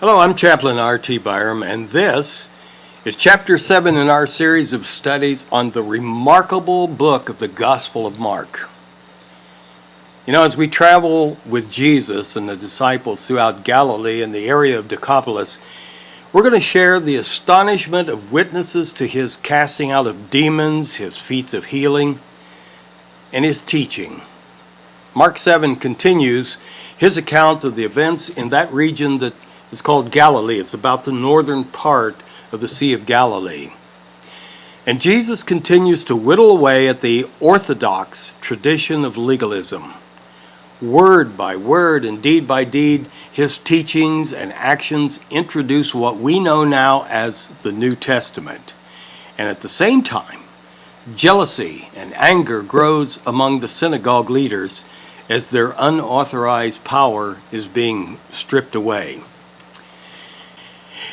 Hello, I'm Chaplain RT Byrum, and this is Chapter 7 in our series of studies on the remarkable book of the Gospel of Mark. You know, as we travel with Jesus and the disciples throughout Galilee and the area of Decapolis, we're going to share the astonishment of witnesses to his casting out of demons, his feats of healing, and his teaching. Mark 7 continues his account of the events in that region that is called Galilee. It's about the northern part of the Sea of Galilee. And Jesus continues to whittle away at the orthodox tradition of legalism. Word by word and deed by deed, his teachings and actions introduce what we know now as the New Testament. And at the same time, jealousy and anger grows among the synagogue leaders as their unauthorized power is being stripped away.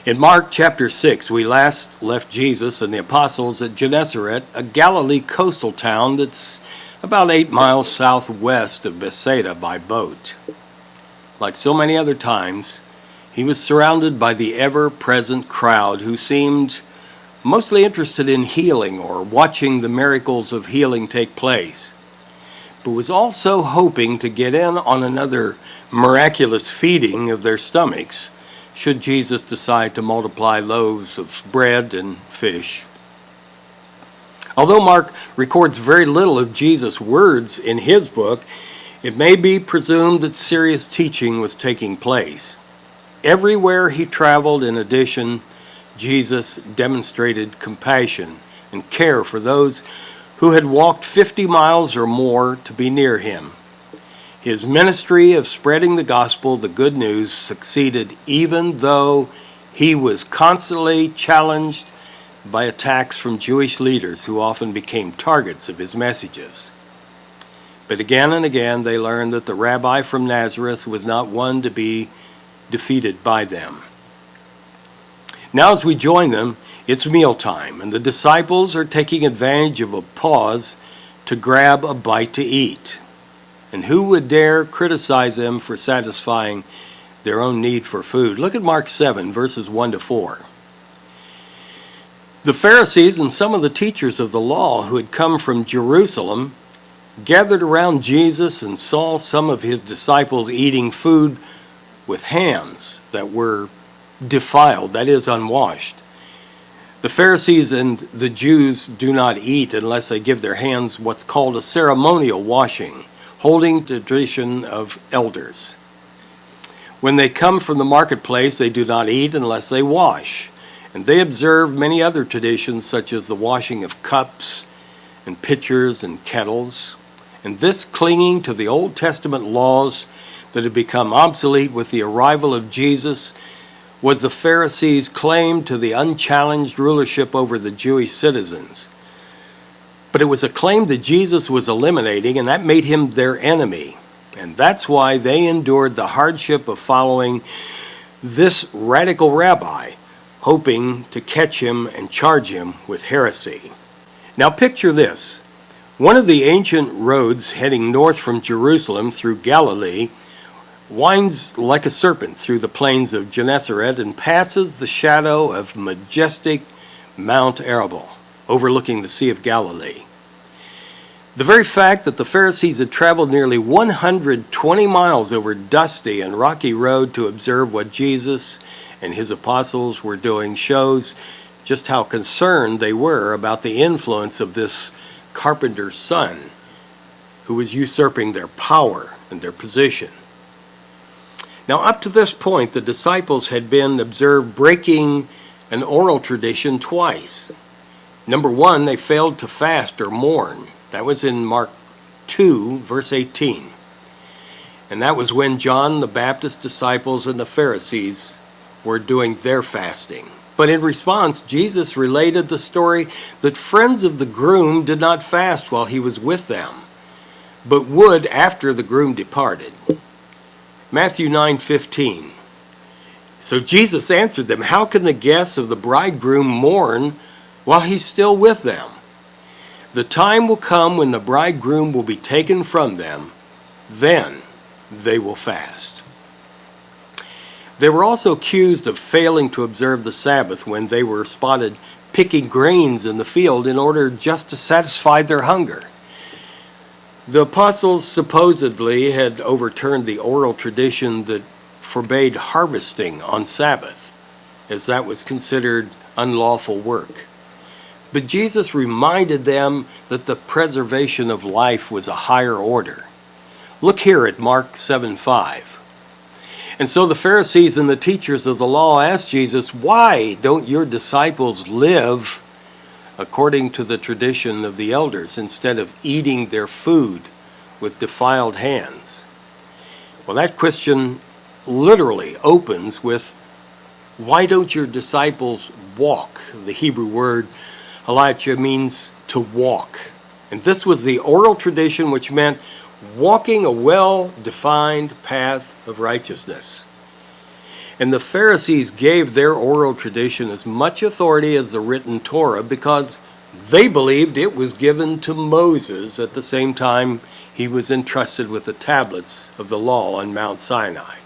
In Mark chapter 6, we last left Jesus and the apostles at Gennesaret, a Galilee coastal town that's about 8 miles southwest of Bethsaida by boat. Like so many other times, he was surrounded by the ever-present crowd who seemed mostly interested in healing or watching the miracles of healing take place, but was also hoping to get in on another miraculous feeding of their stomachs should Jesus decide to multiply loaves of bread and fish. Although Mark records very little of Jesus' words in his book, it may be presumed that serious teaching was taking place. Everywhere he traveled, in addition, Jesus demonstrated compassion and care for those who had walked 50 miles or more to be near him. His ministry of spreading the gospel, the good news, succeeded even though he was constantly challenged by attacks from Jewish leaders who often became targets of his messages. But again and again they learned that the rabbi from Nazareth was not one to be defeated by them. Now as we join them, it's mealtime, and the disciples are taking advantage of a pause to grab a bite to eat. And who would dare criticize them for satisfying their own need for food? Look at Mark 7, verses 1 to 4. The Pharisees and some of the teachers of the law who had come from Jerusalem gathered around Jesus and saw some of his disciples eating food with hands that were defiled, that is, unwashed. The Pharisees and the Jews do not eat unless they give their hands what's called a ceremonial washing, holding the tradition of elders. When they come from the marketplace, they do not eat unless they wash. And they observe many other traditions, such as the washing of cups and pitchers and kettles. And this clinging to the Old Testament laws that had become obsolete with the arrival of Jesus was the Pharisees' claim to the unchallenged rulership over the Jewish citizens. But it was a claim that Jesus was eliminating, and that made him their enemy. And that's why they endured the hardship of following this radical rabbi, hoping to catch him and charge him with heresy. Now picture this. One of the ancient roads heading north from Jerusalem through Galilee winds like a serpent through the plains of Gennesaret and passes the shadow of majestic Mount Arabel, overlooking the Sea of Galilee. The very fact that the Pharisees had traveled nearly 120 miles over dusty and rocky road to observe what Jesus and his apostles were doing shows just how concerned they were about the influence of this carpenter's son who was usurping their power and their position. Now, up to this point, the disciples had been observed breaking an oral tradition twice. Number one, they failed to fast or mourn. That was in Mark 2, verse 18. And that was when John the Baptist's disciples and the Pharisees were doing their fasting. But in response, Jesus related the story that friends of the groom did not fast while he was with them, but would after the groom departed. Matthew 9:15. So Jesus answered them, "How can the guests of the bridegroom mourn while he's still with them? The time will come when the bridegroom will be taken from them. Then they will fast." They were also accused of failing to observe the Sabbath when they were spotted picking grains in the field in order just to satisfy their hunger. The apostles supposedly had overturned the oral tradition that forbade harvesting on Sabbath, as that was considered unlawful work. But Jesus reminded them that the preservation of life was a higher order. Look here at Mark 7:5. And so the Pharisees and the teachers of the law asked Jesus, "Why don't your disciples live according to the tradition of the elders instead of eating their food with defiled hands?" Well, that question literally opens with, "Why don't your disciples walk?" The Hebrew word halatcha means to walk. And this was the oral tradition, which meant walking a well-defined path of righteousness. And the Pharisees gave their oral tradition as much authority as the written Torah because they believed it was given to Moses at the same time he was entrusted with the tablets of the law on Mount Sinai.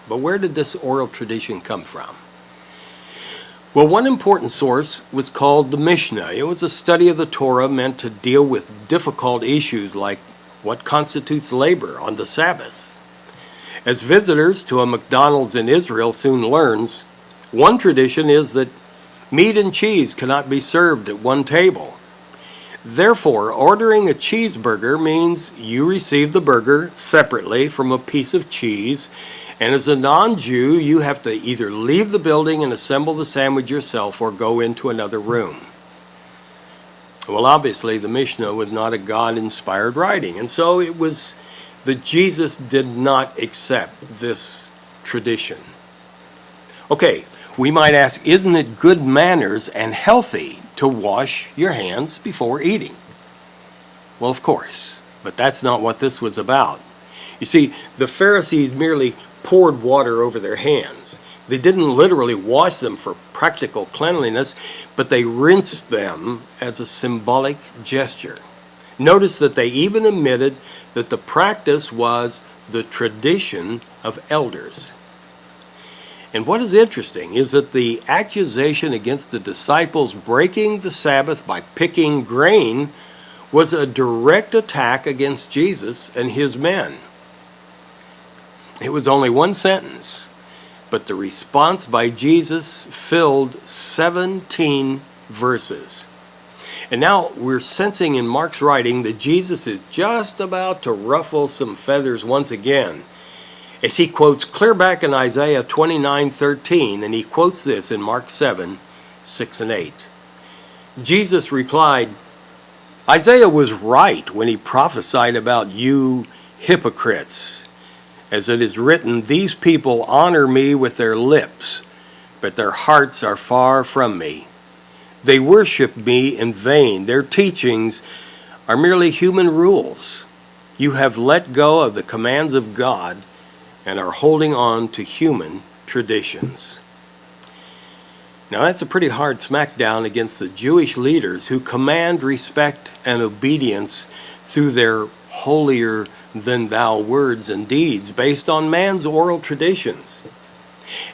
But where did this oral tradition come from? Well, one important source was called the Mishnah. It was a study of the Torah meant to deal with difficult issues like what constitutes labor on the Sabbath. As visitors to a McDonald's in Israel soon learns, one tradition is that meat and cheese cannot be served at one table. Therefore, ordering a cheeseburger means you receive the burger separately from a piece of cheese, and as a non-Jew, you have to either leave the building and assemble the sandwich yourself or go into another room. Well, obviously, the Mishnah was not a God-inspired writing, and so it was that Jesus did not accept this tradition. Okay, we might ask, isn't it good manners and healthy to wash your hands before eating? Well, of course, but that's not what this was about. You see, the Pharisees merely poured water over their hands. They didn't literally wash them for practical cleanliness, but they rinsed them as a symbolic gesture. Notice that they even admitted that the practice was the tradition of elders. And what is interesting is that the accusation against the disciples breaking the Sabbath by picking grain was a direct attack against Jesus and his men. It was only one sentence, but the response by Jesus filled 17 verses. And now we're sensing in Mark's writing that Jesus is just about to ruffle some feathers once again, as he quotes clear back in Isaiah 29:13, and he quotes this in Mark 7:6 and 8. Jesus replied, "Isaiah was right when he prophesied about you hypocrites. As it is written, these people honor me with their lips, but their hearts are far from me. They worship me in vain. Their teachings are merely human rules. You have let go of the commands of God and are holding on to human traditions." Now that's a pretty hard smackdown against the Jewish leaders who command respect and obedience through their holier than thou words and deeds based on man's oral traditions.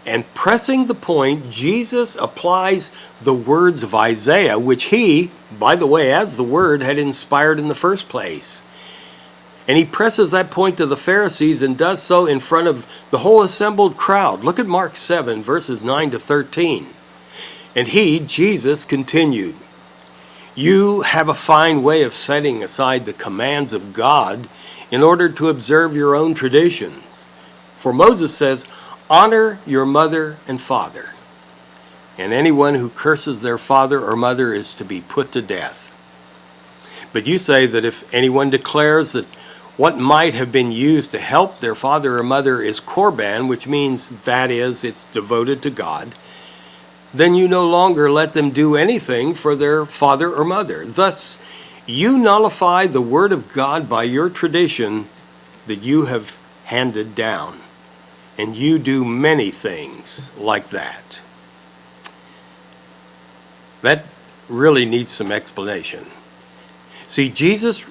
And pressing the point, Jesus applies the words of Isaiah, which he, by the way, as the word, had inspired in the first place. And he presses that point to the Pharisees and does so in front of the whole assembled crowd. Look at Mark 7, verses 9 to 13. And he, Jesus, continued, "You have a fine way of setting aside the commands of God in order to observe your own traditions. For Moses says, 'Honor your mother and father,' and anyone who curses their father or mother is to be put to death. But you say that if anyone declares that what might have been used to help their father or mother is korban, which means that is, it's devoted to God, then you no longer let them do anything for their father or mother. Thus, you nullify the word of God by your tradition that you have handed down. And you do many things like that." That really needs some explanation. See, Jesus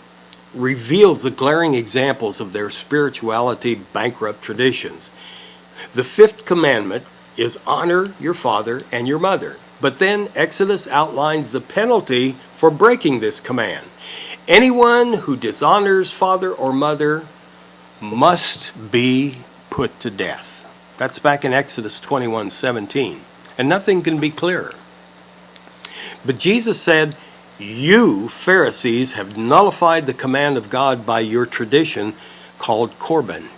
reveals the glaring examples of their spirituality bankrupt traditions. The fifth commandment is honor your father and your mother. But then Exodus outlines the penalty for breaking this command. Anyone who dishonors father or mother must be put to death. That's back in Exodus 21:17. And nothing can be clearer. But Jesus said, you, Pharisees, have nullified the command of God by your tradition called Corban.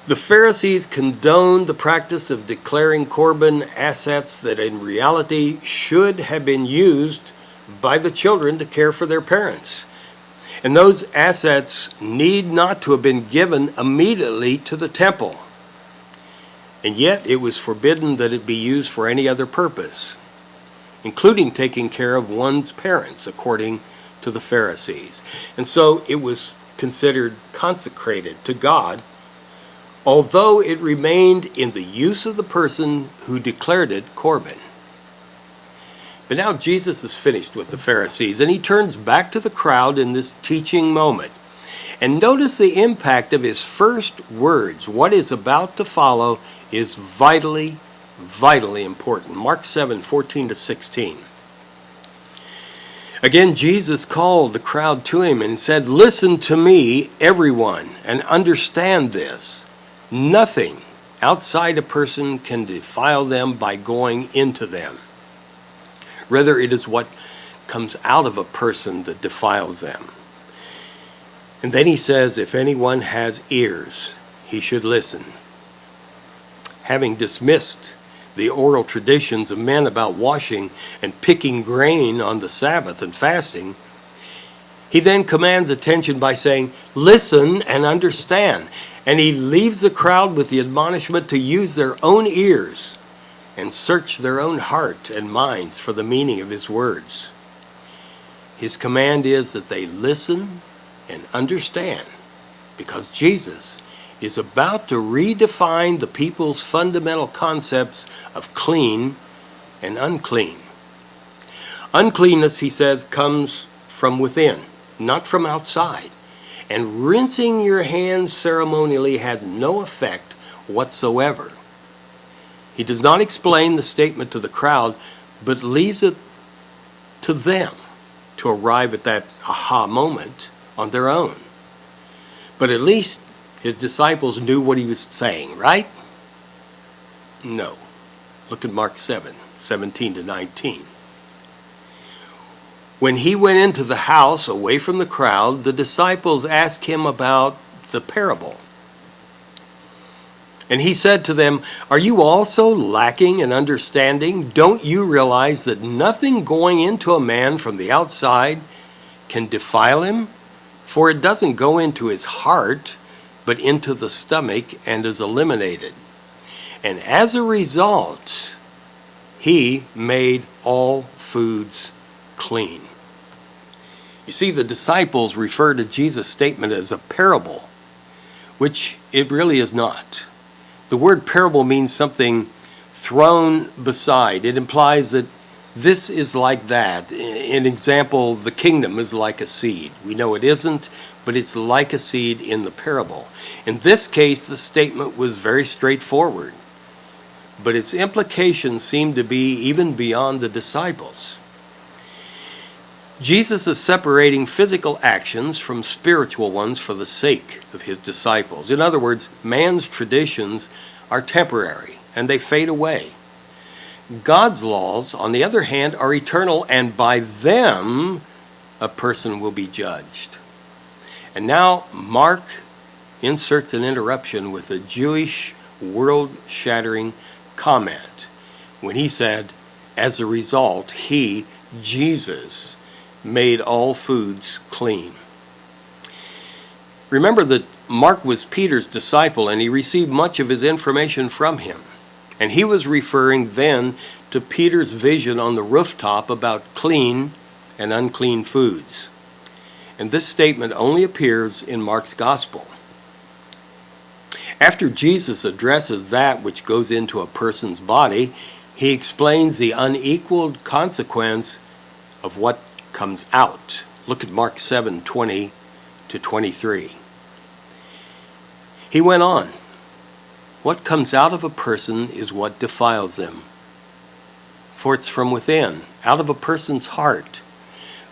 The Pharisees condoned the practice of declaring Corban assets that in reality should have been used by the children to care for their parents. And those assets need not to have been given immediately to the temple. And yet it was forbidden that it be used for any other purpose, including taking care of one's parents, according to the Pharisees. And so it was considered consecrated to God, although it remained in the use of the person who declared it Corban. But now Jesus is finished with the Pharisees, and he turns back to the crowd in this teaching moment. And notice the impact of his first words. What is about to follow is vitally important. Mark 7:14-16. Again, Jesus called the crowd to him and said, listen to me, everyone, and understand this. Nothing outside a person can defile them by going into them. Rather, it is what comes out of a person that defiles them. And then he says, if anyone has ears, he should listen. Having dismissed the oral traditions of men about washing and picking grain on the Sabbath and fasting, he then commands attention by saying, listen and understand. And he leaves the crowd with the admonishment to use their own ears and search their own heart and minds for the meaning of his words. His command is that they listen and understand, because Jesus is about to redefine the people's fundamental concepts of clean and unclean. Uncleanness, he says, comes from within, not from outside. And rinsing your hands ceremonially has no effect whatsoever. He does not explain the statement to the crowd, but leaves it to them to arrive at that aha moment on their own. But at least his disciples knew what he was saying, right? No. Look at Mark 7:17-19. When he went into the house away from the crowd, the disciples asked him about the parable. And he said to them, are you also lacking in understanding? Don't you realize that nothing going into a man from the outside can defile him? For it doesn't go into his heart, but into the stomach and is eliminated. And as a result, he made all foods clean. You see, the disciples refer to Jesus' statement as a parable, which it really is not. The word parable means something thrown beside. It implies that this is like that. In example, the kingdom is like a seed. We know it isn't, but it's like a seed in the parable. In this case, the statement was very straightforward, but its implications seem to be even beyond the disciples. Jesus is separating physical actions from spiritual ones for the sake of his disciples. In other words, man's traditions are temporary and they fade away. God's laws, on the other hand, are eternal, and by them a person will be judged. And now Mark inserts an interruption with a Jewish world-shattering comment when he said, as a result, he, Jesus, made all foods clean. Remember that Mark was Peter's disciple, and he received much of his information from him. And he was referring then to Peter's vision on the rooftop about clean and unclean foods. And this statement only appears in Mark's gospel. After Jesus addresses that which goes into a person's body, he explains the unequaled consequence of what comes out. Look at Mark 7:20-23. He went on, What comes out of a person is what defiles them. For it's from within, out of a person's heart,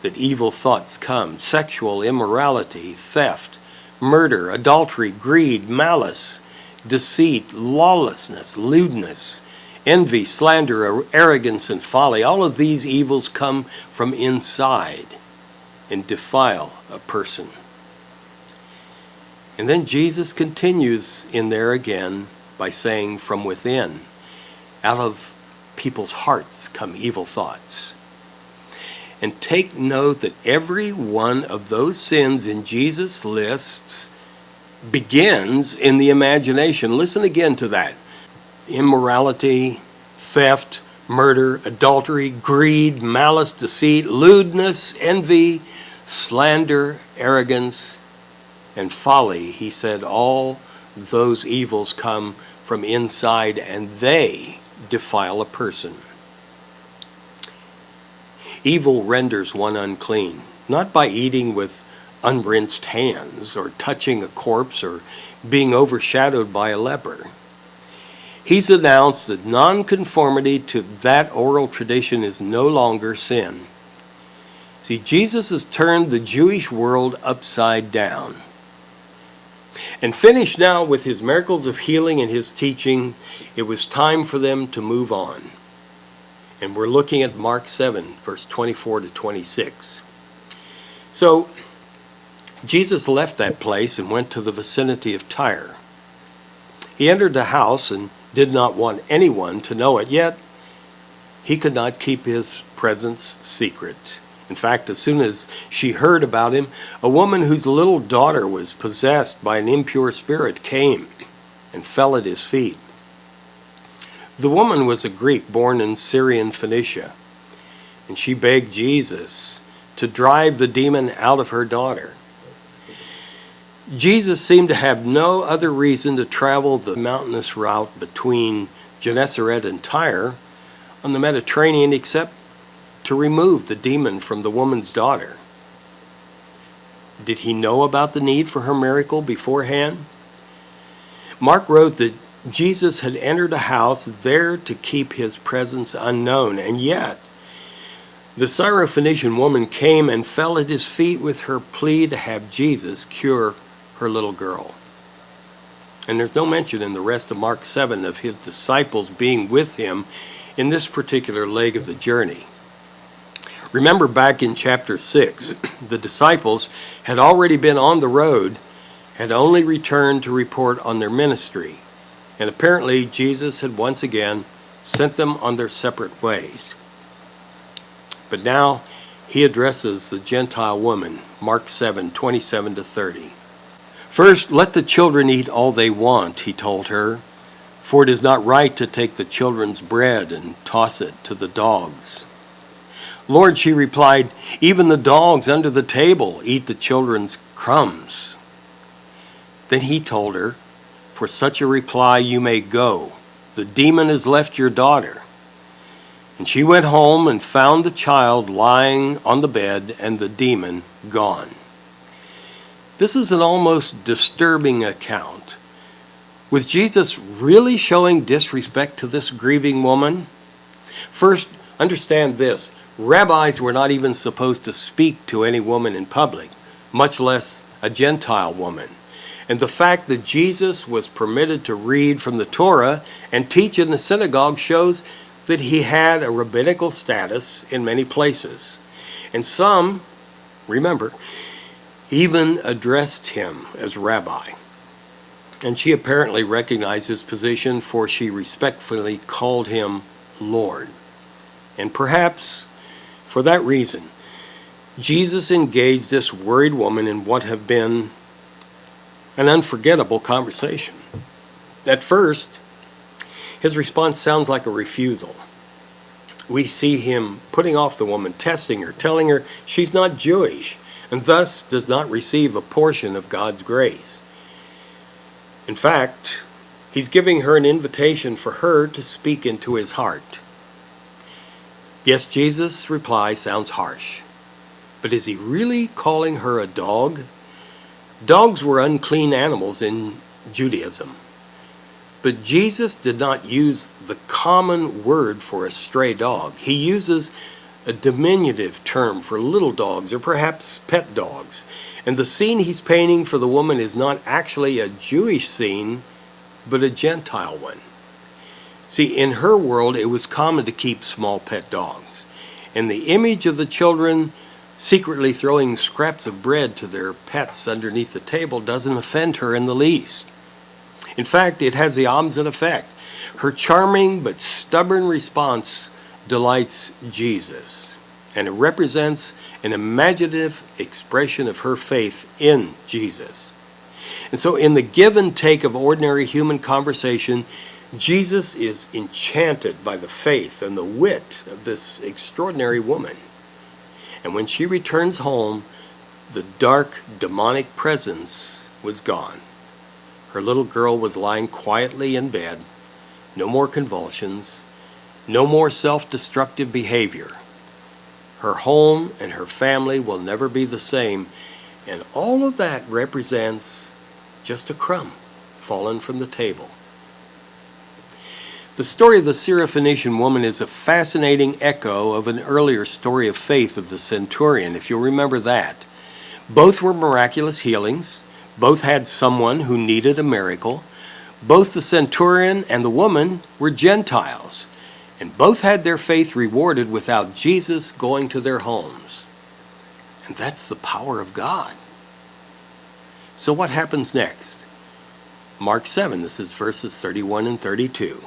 that evil thoughts come: sexual immorality, theft, murder, adultery, greed, malice, deceit, lawlessness, lewdness, envy, slander, arrogance, and folly. All of these evils come from inside and defile a person. And then Jesus continues in there again by saying, from within, out of people's hearts come evil thoughts. And take note that every one of those sins in Jesus' lists begins in the imagination. Listen again to that. Immorality, theft, murder, adultery, greed, malice, deceit, lewdness, envy, slander, arrogance, and folly. He said all those evils come from inside, and they defile a person. Evil renders one unclean, not by eating with unrinsed hands or touching a corpse or being overshadowed by a leper. He's announced that nonconformity to that oral tradition is no longer sin. See, Jesus has turned the Jewish world upside down. And finished now with his miracles of healing and his teaching, it was time for them to move on. And we're looking at Mark 7, verse 24 to 26. So, Jesus left that place and went to the vicinity of Tyre. He entered the house and did not want anyone to know it, yet he could not keep his presence secret. In fact, as soon as she heard about him, a woman whose little daughter was possessed by an impure spirit came and fell at his feet. The woman was a Greek born in Syrian Phoenicia, and she begged Jesus to drive the demon out of her daughter. Jesus seemed to have no other reason to travel the mountainous route between Gennesaret and Tyre on the Mediterranean except to remove the demon from the woman's daughter. Did he know about the need for her miracle beforehand? Mark wrote that Jesus had entered a house there to keep his presence unknown, and yet the Syrophoenician woman came and fell at his feet with her plea to have Jesus cure her little girl. And there's no mention in the rest of Mark 7 of his disciples being with him in this particular leg of the journey. Remember back in chapter 6, the disciples had already been on the road, had only returned to report on their ministry. And apparently Jesus had once again sent them on their separate ways. But now he addresses the Gentile woman, Mark 7, 27 to 30. First, let the children eat all they want, he told her, for it is not right to take the children's bread and toss it to the dogs. Lord, she replied, even the dogs under the table eat the children's crumbs. Then he told her, for such a reply you may go. The demon has left your daughter. And she went home and found the child lying on the bed and the demon gone. This is an almost disturbing account. Was Jesus really showing disrespect to this grieving woman? First, understand this. Rabbis were not even supposed to speak to any woman in public, much less a Gentile woman. And the fact that Jesus was permitted to read from the Torah and teach in the synagogue shows that he had a rabbinical status in many places. And some, remember, even addressed him as rabbi. And she apparently recognized his position, for she respectfully called him Lord. And perhaps for that reason, Jesus engaged this worried woman in what have been an unforgettable conversation. At first, his response sounds like a refusal. We see him putting off the woman, testing her, telling her she's not Jewish, and thus does not receive a portion of God's grace. In fact, he's giving her an invitation for her to speak into his heart. Yes, Jesus' reply sounds harsh, but is he really calling her a dog? Dogs were unclean animals in Judaism, But Jesus did not use the common word for a stray dog. He uses a diminutive term for little dogs, or perhaps pet dogs. And the scene he's painting for the woman is not actually a Jewish scene, but a Gentile one. See, in her world, it was common to keep small pet dogs. And the image of the children secretly throwing scraps of bread to their pets underneath the table doesn't offend her in the least. In fact, it has the opposite effect. Her charming but stubborn response delights Jesus, and it represents an imaginative expression of her faith in Jesus. And so in the give and take of ordinary human conversation, Jesus is enchanted by the faith and the wit of this extraordinary woman. And when she returns home, the dark, demonic presence was gone. Her little girl was lying quietly in bed, no more convulsions, no more self-destructive behavior. Her home and her family will never be the same, and all of that represents just a crumb fallen from the table. The story of the Syrophoenician woman is a fascinating echo of an earlier story of faith of the centurion, if you'll remember that. Both were miraculous healings. Both had someone who needed a miracle. Both the centurion and the woman were Gentiles, and both had their faith rewarded without Jesus going to their homes. And that's the power of God. So what happens next? Mark 7, this is verses 31 and 32.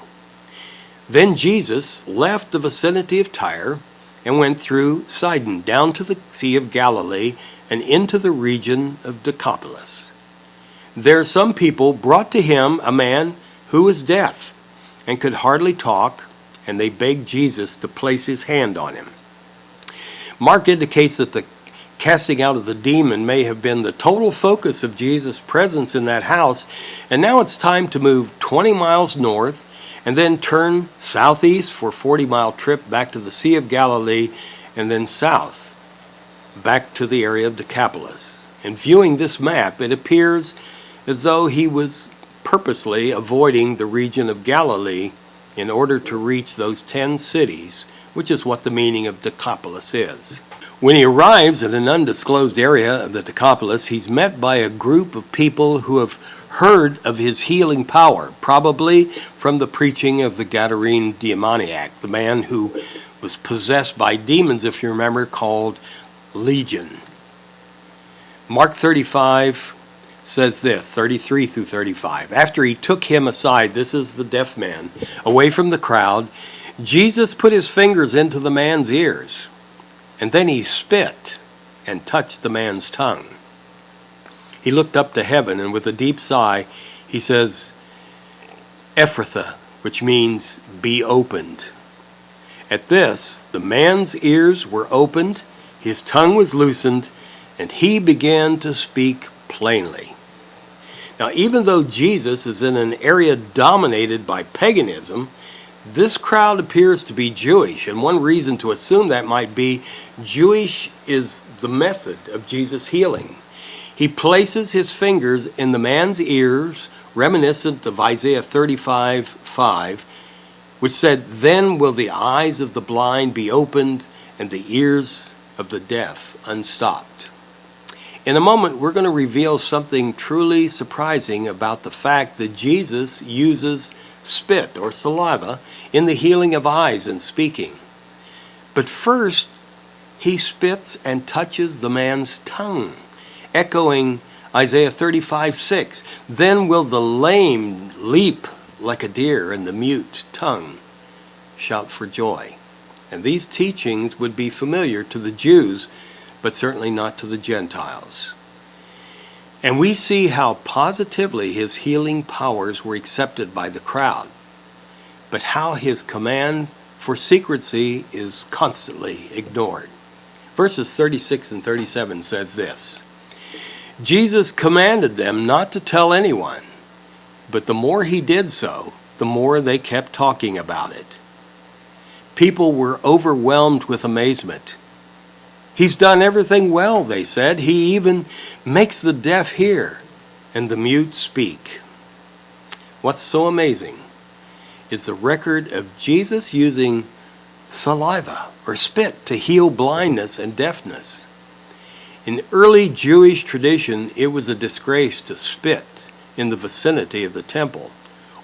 Then Jesus left the vicinity of Tyre and went through Sidon down to the Sea of Galilee and into the region of Decapolis. There some people brought to him a man who was deaf and could hardly talk, and they begged Jesus to place his hand on him. Mark indicates that the casting out of the demon may have been the total focus of Jesus' presence in that house, and now it's time to move 20 miles north and then turn southeast for a 40-mile trip back to the Sea of Galilee, and then south, back to the area of Decapolis. And viewing this map, it appears as though he was purposely avoiding the region of Galilee in order to reach those 10 cities, which is what the meaning of Decapolis is. When he arrives at an undisclosed area of the Decapolis, he's met by a group of people who have heard of his healing power, probably from the preaching of the Gadarene demoniac, the man who was possessed by demons, if you remember, called Legion. Mark 35 says this, 33 through 35. After he took him aside, this is the deaf man, away from the crowd, Jesus put his fingers into the man's ears, and then he spit and touched the man's tongue. He looked up to heaven, and with a deep sigh, he says, Ephphatha, which means be opened. At this, the man's ears were opened, his tongue was loosened, and he began to speak plainly. Now, even though Jesus is in an area dominated by paganism, this crowd appears to be Jewish, and one reason to assume that might be Jewish is the method of Jesus' healing. He places his fingers in the man's ears, reminiscent of Isaiah 35:5, which said, Then will the eyes of the blind be opened and the ears of the deaf unstopped. In a moment, we're going to reveal something truly surprising about the fact that Jesus uses spit or saliva in the healing of eyes and speaking. But first, he spits and touches the man's tongue, echoing Isaiah 35:6. Then will the lame leap like a deer, and the mute tongue shout for joy. And these teachings would be familiar to the Jews, but certainly not to the Gentiles. And we see how positively his healing powers were accepted by the crowd, but how his command for secrecy is constantly ignored. Verses 36 and 37 says this, Jesus commanded them not to tell anyone, but the more he did so, the more they kept talking about it. People were overwhelmed with amazement. He's done everything well, they said. He even makes the deaf hear and the mute speak. What's so amazing is the record of Jesus using saliva or spit to heal blindness and deafness. In early Jewish tradition, it was a disgrace to spit in the vicinity of the temple,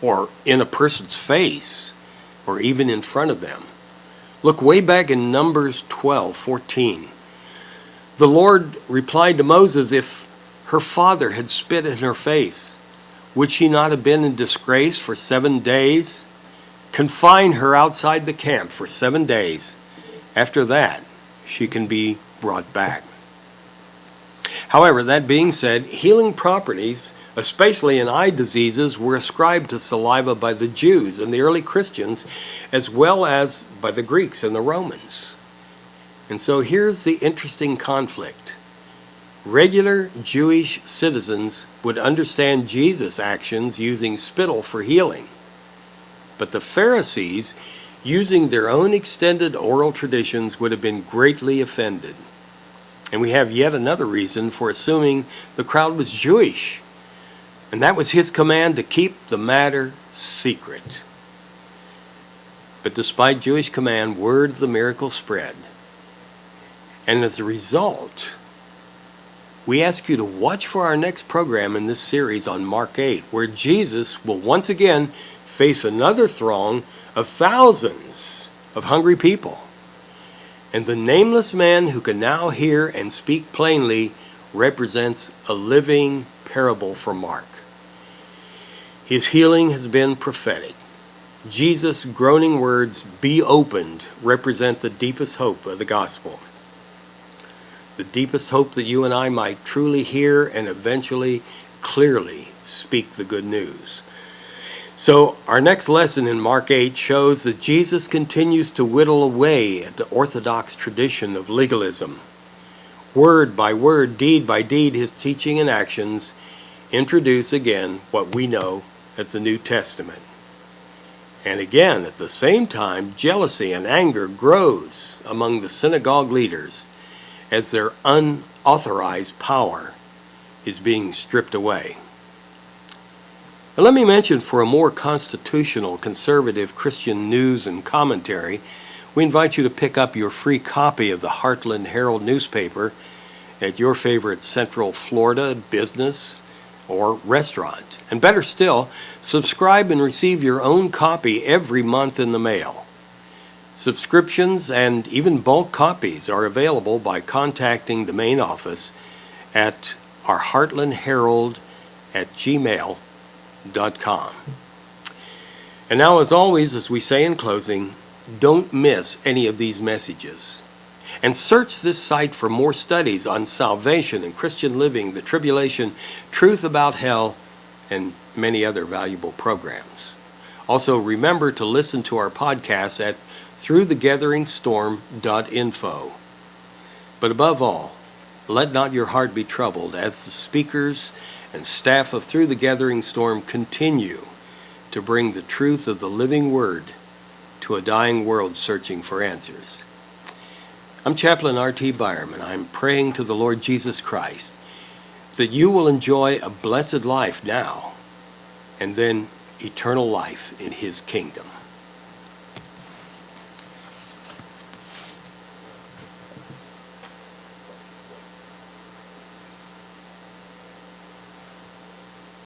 or in a person's face, or even in front of them. Look way back in Numbers 12:14. The Lord replied to Moses, if her father had spit in her face, would she not have been in disgrace for 7 days? Confine her outside the camp for 7 days. After that, she can be brought back. However, that being said, healing properties, especially in eye diseases, were ascribed to saliva by the Jews and the early Christians, as well as by the Greeks and the Romans. And so here's the interesting conflict. Regular Jewish citizens would understand Jesus' actions using spittle for healing. But the Pharisees, using their own extended oral traditions, would have been greatly offended. And we have yet another reason for assuming the crowd was Jewish. And that was his command to keep the matter secret. But despite Jewish command, word of the miracle spread. And as a result, we ask you to watch for our next program in this series on Mark 8, where Jesus will once again face another throng of thousands of hungry people. And the nameless man who can now hear and speak plainly represents a living parable for Mark. His healing has been prophetic. Jesus' groaning words, "Be opened," represent the deepest hope of the gospel. The deepest hope that you and I might truly hear and eventually clearly speak the good news. So our next lesson in Mark 8 shows that Jesus continues to whittle away at the orthodox tradition of legalism. Word by word, deed by deed, his teaching and actions introduce again what we know as the New Testament. And again, at the same time, jealousy and anger grows among the synagogue leaders as their unauthorized power is being stripped away. Now, let me mention, for a more constitutional, conservative Christian news and commentary, we invite you to pick up your free copy of the Heartland Herald newspaper at your favorite Central Florida business or restaurant. And better still, subscribe and receive your own copy every month in the mail. Subscriptions and even bulk copies are available by contacting the main office at our heartlandherald@gmail.com. And now, as always, as we say in closing, don't miss any of these messages. And search this site for more studies on salvation and Christian living, the tribulation, truth about hell, and many other valuable programs. Also, remember to listen to our podcast at thruthegatheringstorm.TV. But above all, let not your heart be troubled as the speakers and staff of Thru the Gathering Storm continue to bring the truth of the living word to a dying world searching for answers. I'm Chaplain RT Byrum, and I'm praying to the Lord Jesus Christ that you will enjoy a blessed life now and then eternal life in his kingdom.